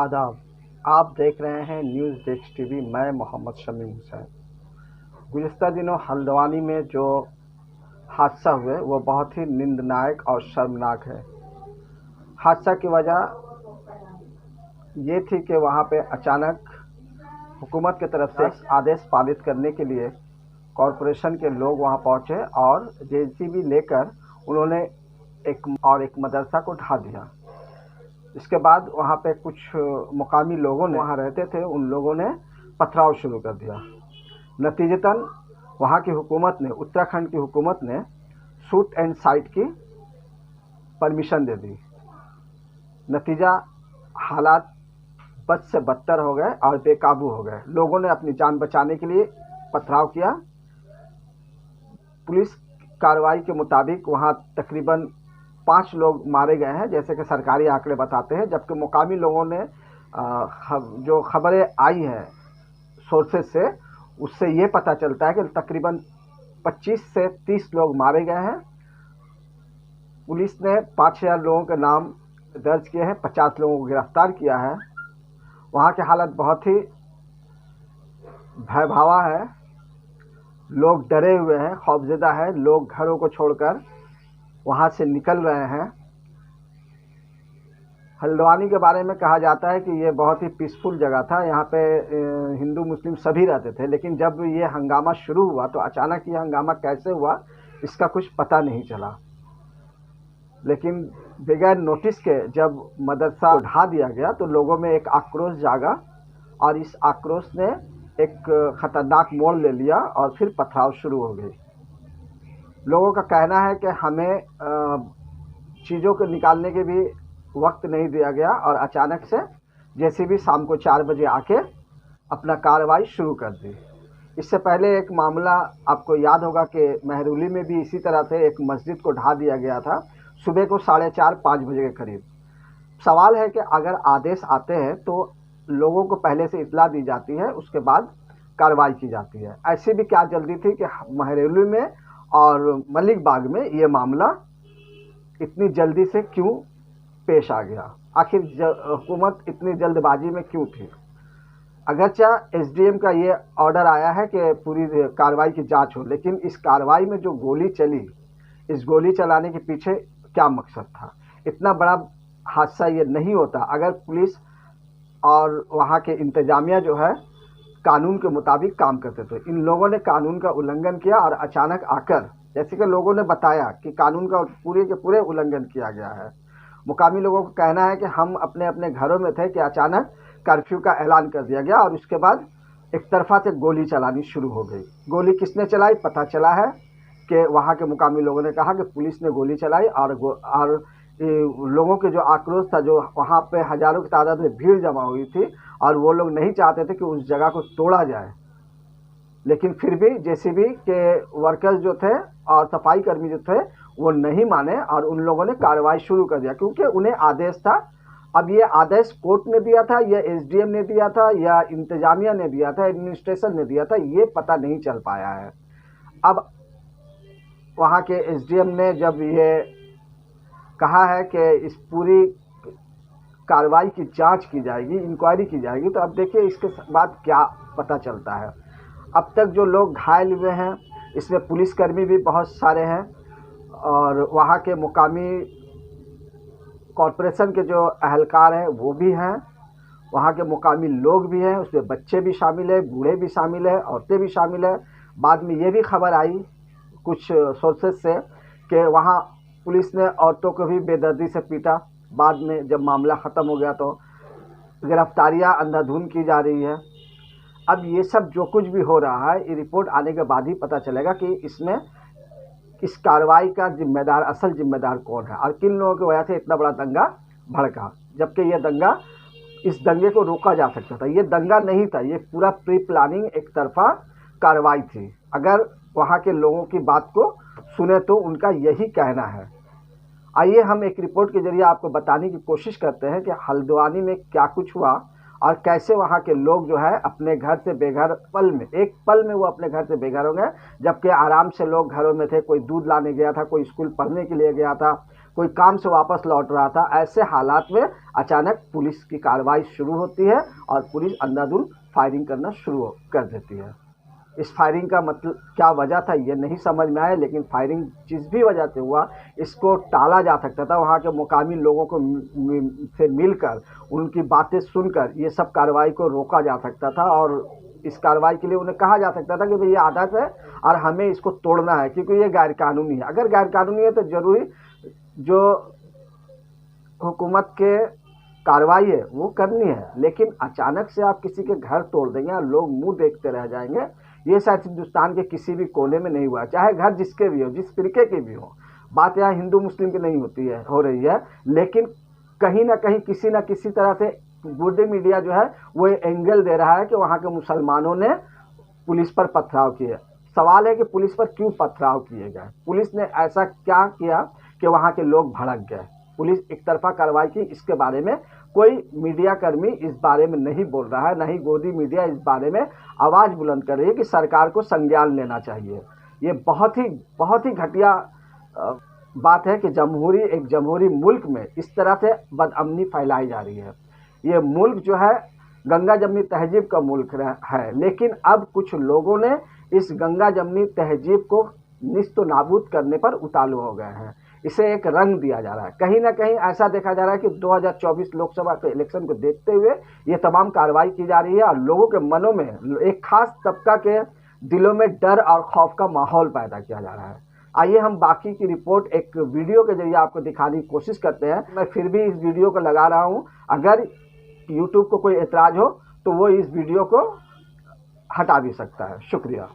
आदाब। आप देख रहे हैं न्यूज़ डेस्क टीवी। मैं मोहम्मद शमीम हुसैन। गुज़िश्ता दिनों हल्द्वानी में जो हादसा हुए वो बहुत ही निंदनाक और शर्मनाक है। हादसा की वजह ये थी कि वहाँ पे अचानक हुकूमत की तरफ से आदेश पारित करने के लिए कॉरपोरेशन के लोग वहाँ पहुँचे और जेसीबी लेकर उन्होंने एक मदरसा को ढा दिया। इसके बाद वहाँ पे कुछ मुकामी लोगों ने वहाँ रहते थे, उन लोगों ने पथराव शुरू कर दिया। नतीजतन वहाँ की हुकूमत ने, उत्तराखंड की हुकूमत ने शूट एंड साइट की परमिशन दे दी। नतीजा हालात बद से बदतर हो गए और बेकाबू हो गए। लोगों ने अपनी जान बचाने के लिए पथराव किया। पुलिस कार्रवाई के मुताबिक वहाँ तकरीबन 5 लोग मारे गए हैं, जैसे कि सरकारी आंकड़े बताते हैं, जबकि मुकामी लोगों ने जो खबरें आई हैं सोर्सेज से, उससे ये पता चलता है कि तकरीबन 25 से 30 लोग मारे गए हैं। पुलिस ने 5000 लोगों के नाम दर्ज किए हैं, 50 लोगों को गिरफ्तार किया है। वहाँ की हालत बहुत ही भयावह है। लोग डरे हुए हैं, खौफजदा है। लोग घरों को छोड़कर वहाँ से निकल रहे हैं। हल्द्वानी के बारे में कहा जाता है कि ये बहुत ही पीसफुल जगह था। यहाँ पे हिंदू मुस्लिम सभी रहते थे, लेकिन जब ये हंगामा शुरू हुआ तो अचानक ये हंगामा कैसे हुआ इसका कुछ पता नहीं चला। लेकिन बगैर नोटिस के जब मदरसा ढा दिया गया तो लोगों में एक आक्रोश जागा और इस आक्रोश ने एक ख़तरनाक मोड़ ले लिया और फिर पथराव शुरू हो गई। लोगों का कहना है कि हमें चीज़ों को निकालने के भी वक्त नहीं दिया गया और अचानक से जेसीबी शाम को 4 बजे आके अपना कार्रवाई शुरू कर दी। इससे पहले एक मामला आपको याद होगा कि मेहरौली में भी इसी तरह से एक मस्जिद को ढा दिया गया था, सुबह को 4:30-5 बजे के करीब। सवाल है कि अगर आदेश आते हैं तो लोगों को पहले से इत्तला दी जाती है, उसके बाद कार्रवाई की जाती है। ऐसी भी क्या जल्दी थी कि मेहरौली में और मलिक बाग में ये मामला इतनी जल्दी से क्यों पेश आ गया? आखिर हुकूमत इतनी जल्दबाजी में क्यों थी? अगरचा एसडीएम का ये ऑर्डर आया है कि पूरी कार्रवाई की जांच हो, लेकिन इस कार्रवाई में जो गोली चली, इस गोली चलाने के पीछे क्या मकसद था? इतना बड़ा हादसा ये नहीं होता अगर पुलिस और वहाँ के इंतजामिया जो है कानून के मुताबिक काम करते थे। इन लोगों ने कानून का उल्लंघन किया और अचानक आकर, जैसे कि लोगों ने बताया कि कानून का पूरे के पूरे उल्लंघन किया गया है। मुकामी लोगों का कहना है कि हम अपने अपने घरों में थे कि अचानक कर्फ्यू का ऐलान कर दिया गया और उसके बाद एक तरफा से गोली चलानी शुरू हो गई। गोली किसने चलाई पता चला है कि वहाँ के मुकामी लोगों ने कहा कि पुलिस ने गोली चलाई और लोगों के जो आक्रोश था, जो वहाँ पे हज़ारों की तादाद में भीड़ जमा हुई थी और वो लोग नहीं चाहते थे कि उस जगह को तोड़ा जाए, लेकिन फिर भी जेसीबी के वर्कर्स जो थे और सफाई कर्मी जो थे वो नहीं माने और उन लोगों ने कार्रवाई शुरू कर दिया, क्योंकि उन्हें आदेश था। अब ये आदेश कोर्ट ने दिया था या एसडीएम ने दिया था या इंतजामिया ने दिया था, एडमिनिस्ट्रेशन ने दिया था, ये पता नहीं चल पाया है। अब वहाँ के एसडीएम ने जब ये कहा है कि इस पूरी कार्रवाई की जांच की जाएगी, इंक्वायरी की जाएगी, तो अब देखिए इसके बाद क्या पता चलता है। अब तक जो लोग घायल हुए हैं इसमें पुलिसकर्मी भी बहुत सारे हैं और वहाँ के मुकामी कॉरपोरेशन के जो अहलकार हैं वो भी हैं, वहाँ के मुकामी लोग भी हैं, उसमें बच्चे भी शामिल हैं, बूढ़े भी शामिल हैं, औरतें भी शामिल हैं। बाद में ये भी खबर आई कुछ सोर्सेज से कि वहाँ पुलिस ने औरतों को भी बेदर्दी से पीटा। बाद में जब मामला ख़त्म हो गया तो गिरफ्तारियाँ अंधाधुंध की जा रही है। अब ये सब जो कुछ भी हो रहा है, ये रिपोर्ट आने के बाद ही पता चलेगा कि इसमें इस कार्रवाई का जिम्मेदार, असल जिम्मेदार कौन है और किन लोगों की वजह से इतना बड़ा दंगा भड़का, जबकि ये दंगा, इस दंगे को रोका जा सकता था। ये दंगा नहीं था, ये पूरा प्री प्लानिंग एक तरफा कार्रवाई थी। अगर वहाँ के लोगों की बात को सुने तो उनका यही कहना है। आइए हम एक रिपोर्ट के जरिए आपको बताने की कोशिश करते हैं कि हल्द्वानी में क्या कुछ हुआ और कैसे वहाँ के लोग जो है अपने घर से बेघर, एक पल में वो अपने घर से बेघर हो गए, जबकि आराम से लोग घरों में थे। कोई दूध लाने गया था, कोई स्कूल पढ़ने के लिए गया था, कोई काम से वापस लौट रहा था। ऐसे हालात में अचानक पुलिस की कार्रवाई शुरू होती है और पुलिस अंधाधुंध फायरिंग करना शुरू कर देती है। इस फायरिंग का मतलब क्या वजह था ये नहीं समझ में आया, लेकिन फायरिंग जिस भी वजह से हुआ इसको टाला जा सकता था। वहाँ के मुकामी लोगों को से मिलकर उनकी बातें सुनकर ये सब कार्रवाई को रोका जा सकता था और इस कार्रवाई के लिए उन्हें कहा जा सकता था कि भाई ये आदत है और हमें इसको तोड़ना है क्योंकि ये गैरकानूनी है। अगर गैरकानूनी है तो जरूरी जो हुकूमत के कार्रवाई है वो करनी है, लेकिन अचानक से आप किसी के घर तोड़ देंगे और लोग मुंह देखते रह जाएंगे, ये शायद हिंदुस्तान के किसी भी कोने में नहीं हुआ, चाहे घर जिसके भी हो, जिस फिरके के भी हो। बात यहाँ हिंदू मुस्लिम की नहीं होती है, हो रही है, लेकिन कहीं ना कहीं किसी न किसी तरह से बूढ़ी मीडिया जो है वो एंगल दे रहा है कि वहाँ के मुसलमानों ने पुलिस पर पथराव किए। सवाल है कि पुलिस पर क्यों पथराव किए गए, पुलिस ने ऐसा क्या किया कि वहाँ के लोग भड़क गए। पुलिस एक तरफा कार्रवाई की, इसके बारे में कोई मीडिया कर्मी इस बारे में नहीं बोल रहा है, न ही गोदी मीडिया इस बारे में आवाज़ बुलंद कर रही है कि सरकार को संज्ञान लेना चाहिए। ये बहुत ही घटिया बात है कि एक जमहूरी मुल्क में इस तरह से बदअमनी फैलाई जा रही है। ये मुल्क जो है गंगा जमनी तहजीब का मुल्क है, लेकिन अब कुछ लोगों ने इस गंगा जमनी तहजीब को निस्त नाबूद करने पर उतालू हो गए हैं। इसे एक रंग दिया जा रहा है। कहीं ना कहीं ऐसा देखा जा रहा है कि 2024 लोकसभा के इलेक्शन को देखते हुए ये तमाम कार्रवाई की जा रही है और लोगों के मनों में, एक खास तबका के दिलों में डर और खौफ का माहौल पैदा किया जा रहा है। आइए हम बाकी की रिपोर्ट एक वीडियो के जरिए आपको दिखाने की कोशिश करते हैं। मैं फिर भी इस वीडियो को लगा रहा हूँ, अगर यूट्यूब को कोई एतराज़ हो तो वो इस वीडियो को हटा भी सकता है। शुक्रिया।